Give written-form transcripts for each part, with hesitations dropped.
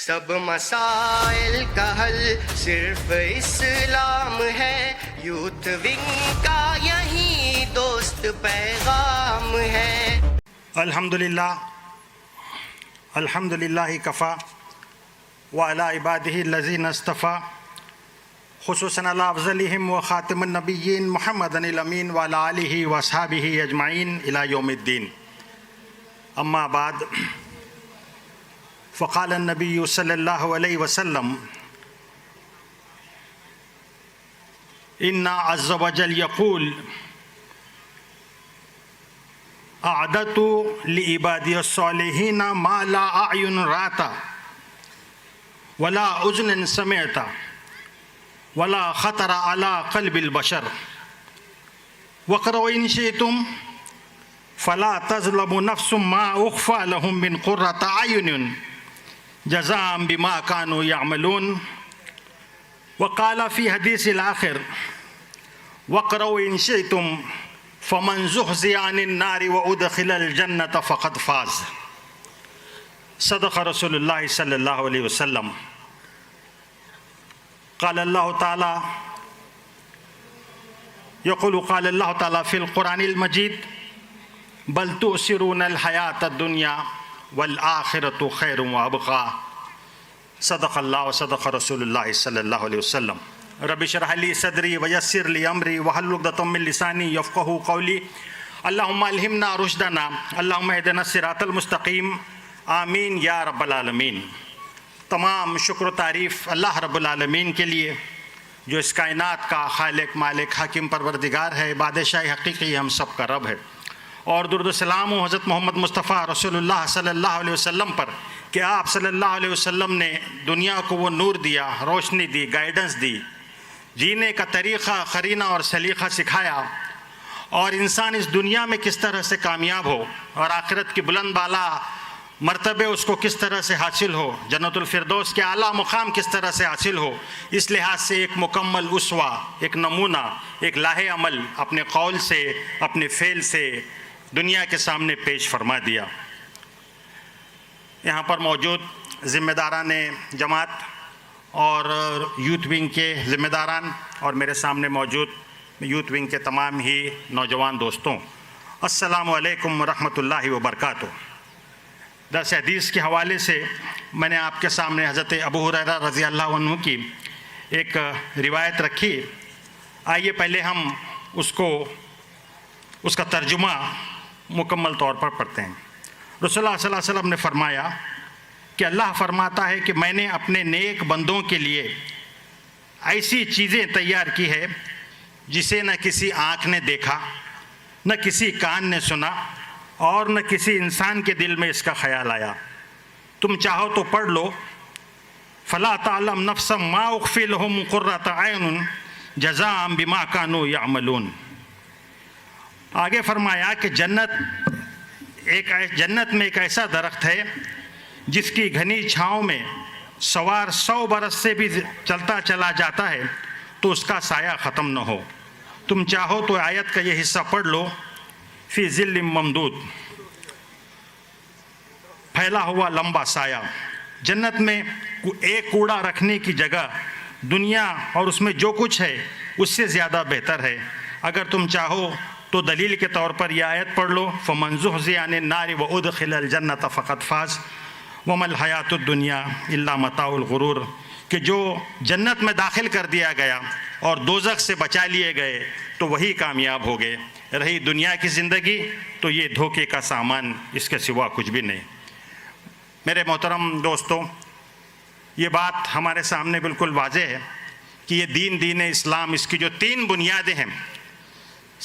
سب مسائل کا حل صرف اسلام ہے، یوتھ ونگ کا یہی دوست پیغام ہے۔ الحمدللہ کفا وعلی عبادہ الذین اصطفیٰ، خصوصاً علی افضلہم و خاتم النبیین محمد الامین وعلی آلہ واصحابہ اجمعین الی یوم الدین۔ اما بعد، فقال النبی صلی اللہ علیہ وسلم ان عز وجل یقول اعددت لعبادی الصالحین ما لا اعین رأت ولا اذن سمعت ولا خطر على قلب البشر واقرؤوا ان شئتم فلا تظلم نفس ما اخفى لهم من قرة اعین جزاء بما كانوا يعملون۔ وقال في حديث الآخر واقرؤوا إن شئتم فمن زحزح عن النار وأدخل الجنة فقد فاز۔ صدق رسول الله صلى الله عليه وسلم۔ قال الله تعالى قال الله تعالى في القرآن المجيد بل تؤثرون الحياة الدنيا والآخرة خیر وابقا۔ صدق اللہ و صدق رسول اللہ صلی اللہ علیہ وسلم۔ رب اشرح لی صدری ویسر لی امری واحلل عقدۃ من لسانی یفقہوا قولی۔ اللہم الہمنا رشدنا، اللہم اہدنا الصراط المستقیم، آمین یا رب العالمین۔ تمام شکر و تعریف اللہ رب العالمین کے لیے جو اس کائنات کا خالق، مالک، حاکم، پروردگار ہے، بادشاہ حقیقی ہم سب کا رب ہے، اور درود و سلام و حضرت محمد مصطفیٰ رسول اللہ صلی اللہ علیہ وسلم پر کہ آپ صلی اللہ علیہ وسلم نے دنیا کو وہ نور دیا، روشنی دی، گائیڈنس دی، جینے کا طریقہ، قرینہ اور سلیقہ سکھایا، اور انسان اس دنیا میں کس طرح سے کامیاب ہو اور آخرت کی بلند بالا مرتبے اس کو کس طرح سے حاصل ہو، جنت الفردوس کے اعلیٰ مقام کس طرح سے حاصل ہو، اس لحاظ سے ایک مکمل اسوہ، ایک نمونہ، ایک لاہ عمل اپنے قول سے، اپنے فعل سے دنیا کے سامنے پیش فرما دیا۔ یہاں پر موجود ذمہ داران جماعت اور یوتھ ونگ کے ذمہ داران اور میرے سامنے موجود یوتھ ونگ کے تمام ہی نوجوان دوستوں، السلام علیکم ورحمۃ اللہ وبرکاتہ۔ درس حدیث کے حوالے سے میں نے آپ کے سامنے حضرت ابو ہریرہ رضی اللہ عنہ کی ایک روایت رکھی۔ آئیے پہلے ہم اس کا ترجمہ مکمل طور پر پڑھتے ہیں۔ رسول اللہ صلی اللہ علیہ وسلم نے فرمایا کہ اللہ فرماتا ہے کہ میں نے اپنے نیک بندوں کے لیے ایسی چیزیں تیار کی ہے جسے نہ کسی آنکھ نے دیکھا، نہ کسی کان نے سنا، اور نہ کسی انسان کے دل میں اس کا خیال آیا۔ تم چاہو تو پڑھ لو، فلا تعلم نفس ما اخفی لهم قرۃ اعین جزاء بما كانوا يعملون۔ آگے فرمایا کہ جنت میں ایک ایسا درخت ہے جس کی گھنی چھاؤں میں سوار 100 برس سے بھی چلتا چلا جاتا ہے تو اس کا سایہ ختم نہ ہو۔ تم چاہو تو آیت کا یہ حصہ پڑھ لو، فی ظل ممدود، پھیلا ہوا لمبا سایہ۔ جنت میں ایک کوڑا رکھنے کی جگہ دنیا اور اس میں جو کچھ ہے اس سے زیادہ بہتر ہے۔ اگر تم چاہو تو دلیل کے طور پر یہ آیت پڑھ لو، فَمَنْ زُحْزِحَ عَنِ النَّارِ وَأُدْخِلَ الْجَنَّةَ فَقَدْ فَازَ وَمَا الْحَيَاةُ الدُّنْيَا إِلَّا مَتَاعُ الْغُرُورِ، کہ جو جنت میں داخل کر دیا گیا اور دوزخ سے بچا لیے گئے تو وہی کامیاب ہو گئے، رہی دنیا کی زندگی تو یہ دھوکے کا سامان، اس کے سوا کچھ بھی نہیں۔ میرے محترم دوستوں، یہ بات ہمارے سامنے بالکل واضح ہے کہ یہ دین اسلام، اس کی جو 3 بنیادیں ہیں،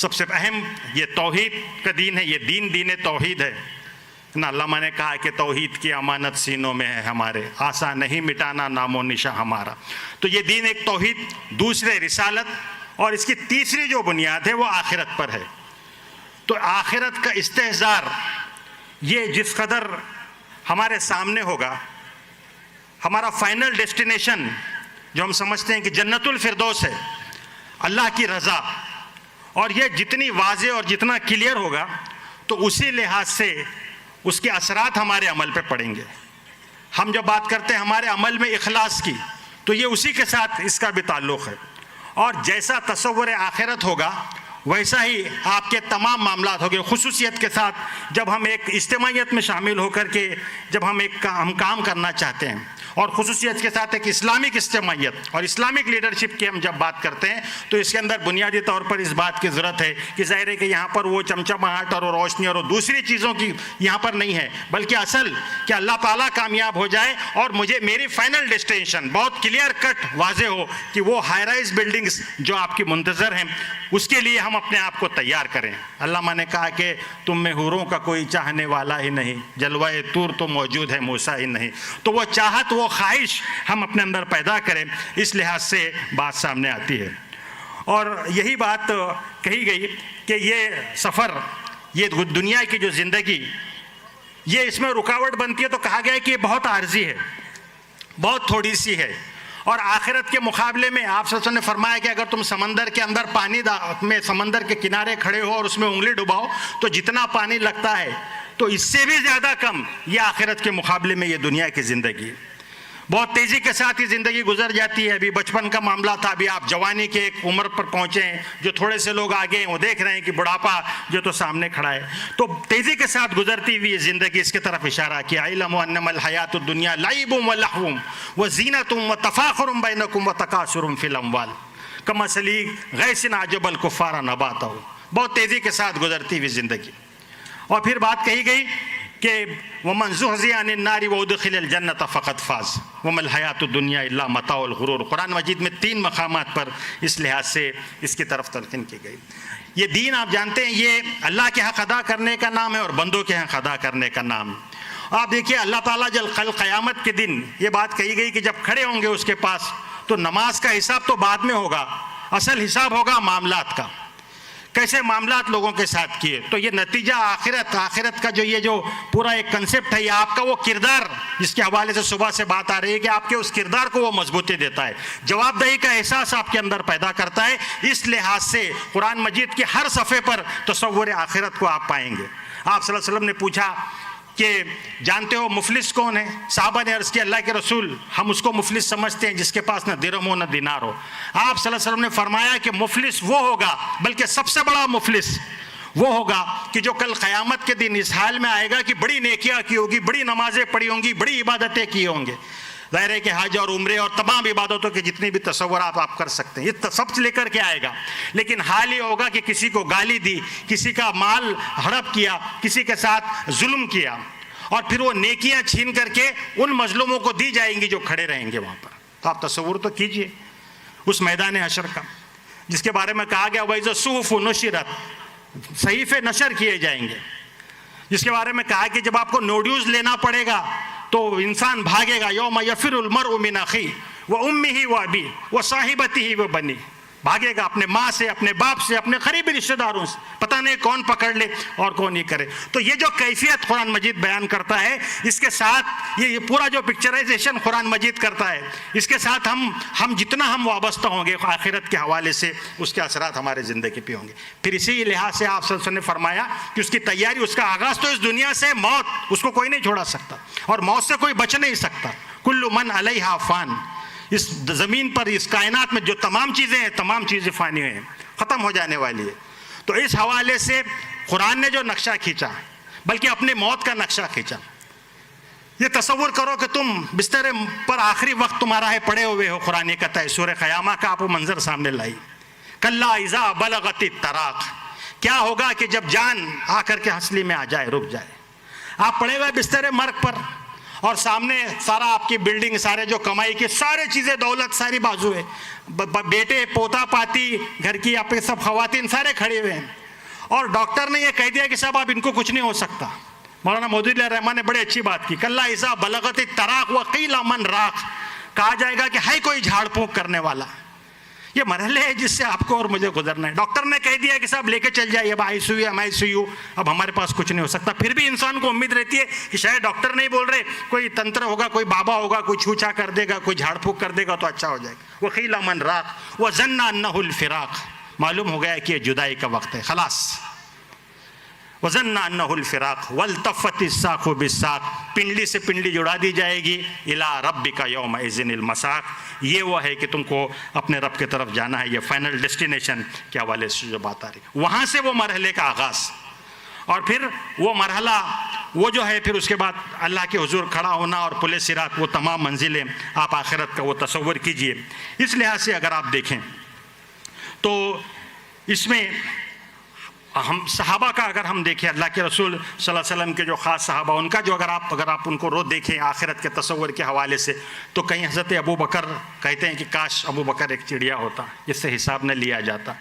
سب سے اہم یہ توحید کا دین ہے، یہ دین توحید ہے نا۔ علامہ نے کہا کہ توحید کی امانت سینوں میں ہے ہمارے، آسان نہیں مٹانا نام و نشاں ہمارا۔ تو یہ دین ایک توحید، دوسرے رسالت، اور اس کی تیسری جو بنیاد ہے وہ آخرت پر ہے۔ تو آخرت کا استحضار یہ جس قدر ہمارے سامنے ہوگا، ہمارا فائنل ڈیسٹینیشن جو ہم سمجھتے ہیں کہ جنت الفردوس ہے، اللہ کی رضا، اور یہ جتنی واضح اور جتنا کلیئر ہوگا تو اسی لحاظ سے اس کے اثرات ہمارے عمل پہ پڑیں گے۔ ہم جب بات کرتے ہیں ہمارے عمل میں اخلاص کی تو یہ اسی کے ساتھ اس کا بھی تعلق ہے. اور جیسا تصور آخرت ہوگا ویسا ہی آپ کے تمام معاملات ہوگے. خصوصیت کے ساتھ جب ہم ایک اجتماعیت میں شامل ہو کر کے جب ہم کام کرنا چاہتے ہیں, اور خصوصیت کے ساتھ ایک اسلامک اجتماعیت اور اسلامک لیڈرشپ کی ہم جب بات کرتے ہیں تو اس کے اندر بنیادی طور پر اس بات کی ضرورت ہے کہ ظاہر ہے کہ یہاں پر وہ چمچماہٹ اور روشنی اور دوسری چیزوں کی یہاں پر نہیں ہے, بلکہ اصل کہ اللہ تعالیٰ کامیاب ہو جائے اور مجھے میری فائنل ڈیسٹینیشن بہت کلیئر کٹ واضح ہو کہ وہ ہائی رائز بلڈنگز جو آپ کی منتظر ہیں اس کے لیے ہم اپنے آپ کو تیار کریں. علامہ نے کہا کہ تم میں حوروں کا کوئی چاہنے والا ہی نہیں, جلوہ طور تو موجود ہے موسیٰ ہی نہیں. تو وہ چاہت, وہ خواہش ہم اپنے اندر پیدا کریں, اس لحاظ سے بات سامنے آتی ہے. اور یہی بات کہی گئی کہ یہ سفر, یہ دنیا کی جو زندگی, یہ اس میں رکاوٹ بنتی ہے تو کہا گیا ہے کہ یہ بہت عارضی ہے, بہت تھوڑی سی ہے. اور آخرت کے مقابلے میں آپ صلی اللہ علیہ وسلم نے فرمایا کہ اگر تم سمندر کے اندر پانی میں سمندر کے کنارے کھڑے ہو اور اس میں انگلی ڈباؤ تو جتنا پانی لگتا ہے تو اس سے بھی زیادہ کم یہ آخرت کے مقابلے میں یہ دنیا کی زندگی. بہت تیزی کے ساتھ یہ زندگی گزر جاتی ہے. ابھی بچپن کا معاملہ تھا, ابھی آپ جوانی کے ایک عمر پر پہنچے ہیں, جو تھوڑے سے لوگ آگے ہیں وہ دیکھ رہے ہیں کہ بڑھاپا جو تو سامنے کھڑا ہے. تو تیزی کے ساتھ گزرتی ہوئی یہ زندگی, اس کی طرف اشارہ کیا. علم انما الحیات الدنیا لعب ولہو وزینۃ وتفاخر بینکم وتکاثر فی الاموال کمثل غیث اعجب الکفار نباتہ. بہت تیزی کے ساتھ گزرتی ہوئی زندگی. اور پھر بات کہی گئی کہ وَمَنْ زُحْزِحَ عَنِ النَّارِ وَأُدْخِلَ الْجَنَّةَ فَقَدْ فَازَ وَمَا الْحَيَاةُ الدُّنْيَا إِلَّا مَتَاعُ الْغُرُورِ. قرآن مجید میں 3 مقامات پر اس لحاظ سے اس کی طرف تلقین کی گئی. یہ دین آپ جانتے ہیں یہ اللہ کے حق ادا کرنے کا نام ہے اور بندوں کے حق ادا کرنے کا نام. آپ دیکھیے اللہ تعالیٰ جب قیامت کے دن یہ بات کہی گئی کہ جب کھڑے ہوں گے اس کے پاس تو نماز کا حساب تو بعد میں ہوگا, اصل حساب ہوگا معاملات کا, کیسے معاملات لوگوں کے ساتھ کیے. تو یہ نتیجہ آخرت کا جو یہ جو پورا ایک کنسپٹ ہے, یہ آپ کا وہ کردار جس کے حوالے سے صبح سے بات آ رہی ہے کہ آپ کے اس کردار کو وہ مضبوطی دیتا ہے, جواب دہی کا احساس آپ کے اندر پیدا کرتا ہے. اس لحاظ سے قرآن مجید کے ہر صفحے پر تصور آخرت کو آپ پائیں گے. آپ صلی اللہ علیہ وسلم نے پوچھا کہ جانتے ہو مفلس کون ہے؟ صحابہ نے عرض کیا اللہ کے رسول ہم اس کو مفلس سمجھتے ہیں جس کے پاس نہ درہم ہو نہ دینار ہو. آپ صلی اللہ علیہ وسلم نے فرمایا کہ مفلس وہ ہوگا, بلکہ سب سے بڑا مفلس وہ ہوگا کہ جو کل قیامت کے دن اس حال میں آئے گا کہ بڑی نیکیاں کی ہوگی, بڑی نمازیں پڑھی ہوں گی, بڑی عبادتیں کی ہوں گے. ظاہر ہے کہ حج اور عمرے اور تمام عبادتوں کے جتنی بھی تصورات آپ کر سکتے ہیں یہ سب لے کر کے آئے گا, لیکن حال یہ ہوگا کہ کسی کو گالی دی, کسی کا مال ہڑپ کیا, کسی کے ساتھ ظلم کیا, اور پھر وہ نیکیاں چھین کر کے ان مظلوموں کو دی جائیں گی جو کھڑے رہیں گے وہاں پر. تو آپ تصور تو کیجئے اس میدان حشر کا جس کے بارے میں کہا گیا وَإِذَا الصُّحُفُ نُشِرَتْ, صحیفے نشر کیے جائیں گے, جس کے بارے میں کہا کہ جب آپ کو نوڈیوز لینا پڑے گا تو انسان بھاگے گا. یوم یفر المرء من اخیہ وامہ وابیہ وصاحبتہ وبنیہ, بھاگے گا اپنے ماں سے, اپنے باپ سے, اپنے قریبی رشتہ داروں سے, پتہ نہیں کون پکڑ لے اور کون یہ کرے. تو یہ جو کیفیت قرآن مجید بیان کرتا ہے, اس کے ساتھ یہ پورا جو پکچرائزیشن قرآن مجید کرتا ہے, اس کے ساتھ ہم جتنا ہم وابستہ ہوں گے آخرت کے حوالے سے اس کے اثرات ہمارے زندگی پہ ہوں گے. پھر اسی لحاظ سے آپ صلی اللہ علیہ وسلم نے فرمایا کہ اس کی تیاری, اس کا آغاز تو اس دنیا سے, موت اس کو کوئی نہیں چھوڑا سکتا اور موت سے کوئی بچ نہیں سکتا. کل من علیہا فان, اس زمین پر اس کائنات میں جو تمام چیزیں ہیں تمام چیزیں فانی ہیں, ختم ہو جانے والی ہے. تو اس حوالے سے قرآن نے جو نقشہ کھینچا, بلکہ اپنے موت کا نقشہ کھینچا. یہ تصور کرو کہ تم بستر پر آخری وقت تمہارا ہے, پڑے ہوئے ہو, قرآن کہتا ہے سورہ قیامہ کا آپ وہ منظر سامنے لائی. کلا اذا بلغت التراق, کیا ہوگا کہ جب جان آ کر کے ہنسلی میں آ جائے, رک جائے. آپ پڑے ہوئے بستر مرگ پر اور سامنے سارا آپ کی بلڈنگ, سارے جو کمائی کی سارے چیزیں, دولت ساری بازو ہے, بیٹے پوتا پاتی گھر کی آپ کے سب خواتین سارے کھڑے ہوئے ہیں, اور ڈاکٹر نے یہ کہہ دیا کہ صاحب اب ان کو کچھ نہیں ہو سکتا. مولانا مودودی علیہ الرحمٰن نے بڑے اچھی بات کی. کلا اذا بلغت التراق وقیل من راق, کہا جائے گا کہ ہے کوئی جھاڑ پھونک کرنے والا. یہ مرحلے ہے جس سے آپ کو اور مجھے گزرنا ہے. ڈاکٹر نے کہہ دیا کہ صاحب لے کے چل جائیے, اب ICU, اب ہمارے پاس کچھ نہیں ہو سکتا. پھر بھی انسان کو امید رہتی ہے کہ شاید ڈاکٹر نہیں بول رہے, کوئی تنتر ہوگا, کوئی بابا ہوگا, کوئی چھوچا کر دے گا, کوئی جھاڑ پھونک کر دے گا تو اچھا ہو جائے گا. وقیل من راق وظن انہ الفراق, معلوم ہو گیا کہ یہ جدائی کا وقت ہے, خلاص. وَظَنَّ أَنَّهُ الْفِرَاقُ وَالْتَفَّتِ السَّاقُ بِالسَّاقِ، پنڈلی سے پنڈلی جڑا دی جائے گی. إِلَىٰ رَبِّكَ يَوْمَئِذٍ الْمَسَاقُ، یہ وہ ہے کہ تم کو اپنے رب کی طرف جانا ہے. یہ فائنل ڈیسٹینیشن کے حوالے سے جو بات آ رہی ہے، وہاں سے وہ مرحلے کا آغاز، اور پھر وہ مرحلہ وہ جو ہے، پھر اس کے بعد اللہ کے حضور کھڑا ہونا اور پل صراط، وہ تمام منزلیں آپ آخرت کا وہ تصور کیجئے. اس لحاظ سے اگر آپ دیکھیں تو اس میں ہم صحابہ کا اگر ہم دیکھیں، اللہ کے رسول صلی اللہ علیہ وسلم کے جو خاص صحابہ، ان کا جو اگر آپ ان کو رو دیکھیں آخرت کے تصور کے حوالے سے، تو کہیں حضرت ابو بکر کہتے ہیں کہ کاش ابو بکر ایک چڑیا ہوتا جس سے حساب نہ لیا جاتا.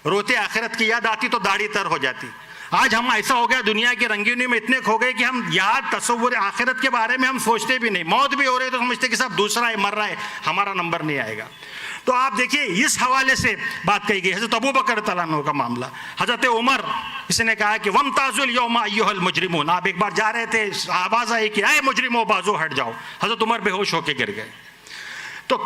روتے آخرت کی یاد آتی تو داڑھی تر ہو جاتی. آج ہم ایسا ہو گیا، دنیا کی رنگینی میں اتنے کھو گئے کہ ہم یاد تصور آخرت کے بارے میں ہم سوچتے بھی نہیں. موت بھی ہو رہی ہے تو سمجھتے کہ صاحب دوسرا ہے، مر رہا ہے، ہمارا نمبر نہیں آئے گا. تو آپ دیکھیے اس حوالے سے بات کہی گئی. حضرت ابو بکر رضی اللہ عنہ کا معاملہ، حضرت عمر، اس نے کہا کہ وَامْتَازُوا الْيَوْمَ أَيُّهَا الْمُجْرِمُونَ، آپ ایک بار جا رہے تھے، آواز آئی کہ اے مجرموں بازو ہٹ جاؤ. حضرت عمر بے ہوش ہو کے گر گئے. تو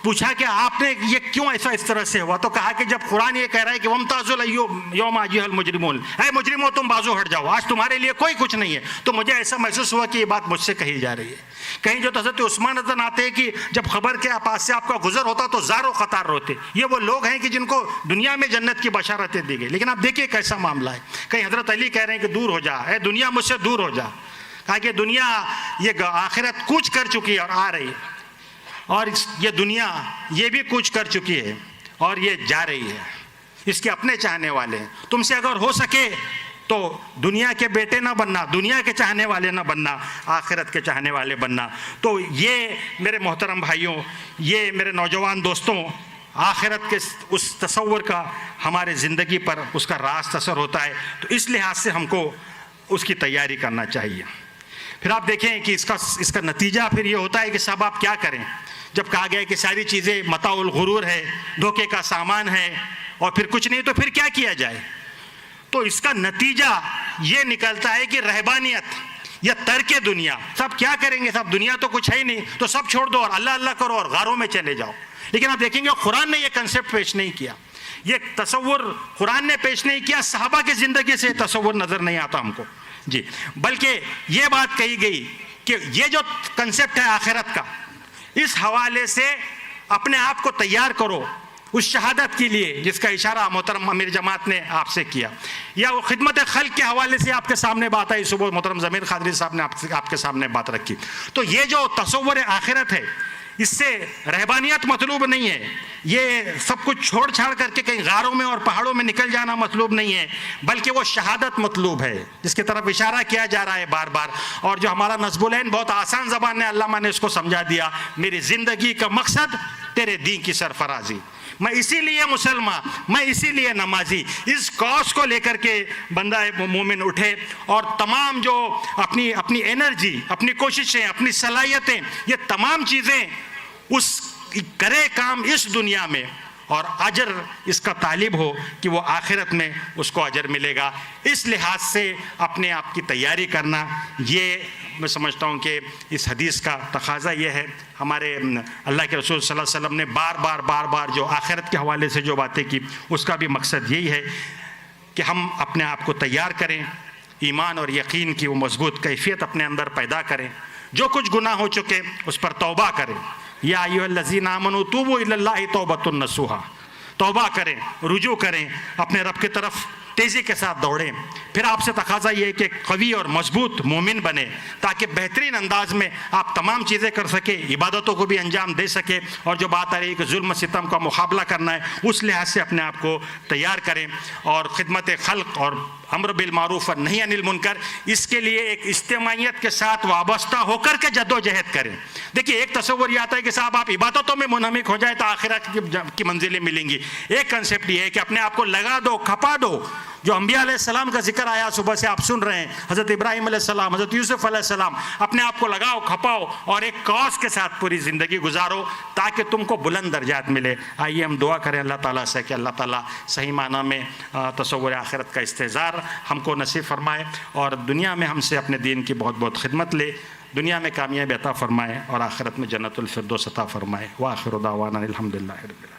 پوچھا کہ آپ نے یہ کیوں ایسا اس طرح سے ہوا؟ تو کہا کہ جب قرآن یہ کہہ رہا ہے کہ وَامْتَازُوا الْيَوْمَ أَيُّهَا الْمُجْرِمُونَ، اے مجرموں تم بازو ہٹ جاؤ، آج تمہارے لیے کوئی کچھ نہیں ہے، تو مجھے ایسا محسوس ہوا کہ یہ بات مجھ سے کہی جا رہی ہے. کہیں جو حضرت عثمان نظر آتے ہیں کہ جب خبر کے پاس سے آپ کا گزر ہوتا تو زار و قطار روتے. یہ وہ لوگ ہیں کہ جن کو دنیا میں جنت کی بشارتیں دی گئی، لیکن آپ دیکھیے کیسا معاملہ ہے. کہیں حضرت علی کہہ رہے ہیں کہ دور ہو جا، اے دنیا مجھ سے دور ہو جا. کہا کہ دنیا یہ آخرت کوچ کر چکی ہے اور آ رہی ہے، اور یہ دنیا یہ بھی کوچ کر چکی ہے اور یہ جا رہی ہے. اس کے اپنے چاہنے والے ہیں. تم سے اگر ہو سکے تو دنیا کے بیٹے نہ بننا، دنیا کے چاہنے والے نہ بننا، آخرت کے چاہنے والے بننا. تو یہ میرے محترم بھائیوں، یہ میرے نوجوان دوستوں، آخرت کے اس تصور کا ہمارے زندگی پر اس کا راست اثر ہوتا ہے. تو اس لحاظ سے ہم کو اس کی تیاری کرنا چاہیے. پھر آپ دیکھیں کہ اس کا نتیجہ پھر یہ ہوتا ہے کہ صاحب آپ کیا کریں. جب کہا گیا کہ ساری چیزیں متاع الغرور ہے، دھوکے کا سامان ہے، اور پھر کچھ نہیں، تو پھر کیا کیا جائے؟ تو اس کا نتیجہ یہ نکلتا ہے کہ رہبانیت یا ترک دنیا. سب کیا کریں گے؟ صاحب دنیا تو کچھ ہے ہی نہیں، تو سب چھوڑ دو اور اللہ اللہ کرو اور غاروں میں چلے جاؤ. لیکن آپ دیکھیں گے قرآن نے یہ کنسیپٹ پیش نہیں کیا، یہ تصور قرآن نے پیش نہیں کیا. صحابہ کی زندگی سے تصور نظر نہیں آتا ہم کو جی، بلکہ یہ بات کہی گئی کہ یہ جو کنسیپٹ ہے آخرت کا، اس حوالے سے اپنے آپ کو تیار کرو اس شہادت کے لیے جس کا اشارہ محترم امیر جماعت نے آپ سے کیا، یا وہ خدمت خلق کے حوالے سے آپ کے سامنے بات آئی. صبح محترم ضمیر قادری صاحب نے آپ کے سامنے بات رکھی. تو یہ جو تصور آخرت ہے، اس سے رہبانیت مطلوب نہیں ہے، یہ سب کچھ چھوڑ چھاڑ کر کے کہیں غاروں میں اور پہاڑوں میں نکل جانا مطلوب نہیں ہے، بلکہ وہ شہادت مطلوب ہے جس کی طرف اشارہ کیا جا رہا ہے بار بار. اور جو ہمارا نصب العین بہت آسان زبان میں علامہ نے اس کو سمجھا دیا، میری زندگی کا مقصد تیرے دین کی سرفرازی، میں اسی لیے مسلمان، میں اسی لیے نمازی. اس کاز کو لے کر کے بندہ مومن اٹھے اور تمام جو اپنی انرجی، اپنی کوششیں، اپنی صلاحیتیں، یہ تمام چیزیں اس کرے کام اس دنیا میں، اور اجر اس کا طالب ہو کہ وہ آخرت میں اس کو اجر ملے گا. اس لحاظ سے اپنے آپ کی تیاری کرنا، یہ میں سمجھتا ہوں کہ اس حدیث کا تقاضا یہ ہے. ہمارے اللہ کے رسول صلی اللہ علیہ وسلم نے بار بار جو آخرت کے حوالے سے جو باتیں کی، اس کا بھی مقصد یہی ہے کہ ہم اپنے آپ کو تیار کریں، ایمان اور یقین کی وہ مضبوط کیفیت اپنے اندر پیدا کریں. جو کچھ گناہ ہو چکے اس پر توبہ کریں. یا ایھا الذین آمنوا توبوا الی اللہ توبۃ نصوحا، توبہ کریں، رجوع کریں، اپنے رب کی طرف تیزی کے ساتھ دوڑیں. پھر آپ سے تقاضا یہ ہے کہ قوی اور مضبوط مومن بنے، تاکہ بہترین انداز میں آپ تمام چیزیں کر سکے، عبادتوں کو بھی انجام دے سکے، اور جو بات آ رہی ہے کہ ظلم ستم کا مقابلہ کرنا ہے، اس لحاظ سے اپنے آپ کو تیار کریں. اور خدمت خلق اور امر بالمعروف اور نہی عن المنکر، اس کے لیے ایک اجتماعیت کے ساتھ وابستہ ہو کر کے جد و جہد کریں. دیکھیے ایک تصور یہ آتا ہے کہ صاحب آپ عبادتوں میں منہمک ہو جائے تو آخرت کی منزلیں ملیں گی. ایک کنسیپٹ یہ ہے کہ اپنے آپ کو لگا دو، کھپا دو. جو انبیاء علیہ السلام کا ذکر آیا صبح سے آپ سن رہے ہیں، حضرت ابراہیم علیہ السلام، حضرت یوسف علیہ السلام، اپنے آپ کو لگاؤ، کھپاؤ اور ایک کاز کے ساتھ پوری زندگی گزارو تاکہ تم کو بلند درجات ملے. آئیے ہم دعا کریں اللہ تعالیٰ سے کہ اللہ تعالیٰ صحیح معنی میں تصور آخرت کا استحضار ہم کو نصیب فرمائے، اور دنیا میں ہم سے اپنے دین کی بہت خدمت لے، دنیا میں کامیابی عطا فرمائے اور آخرت میں جنت الفردوس عطا فرمائے. وآخر دعوانا الحمدللہ رب العالمین.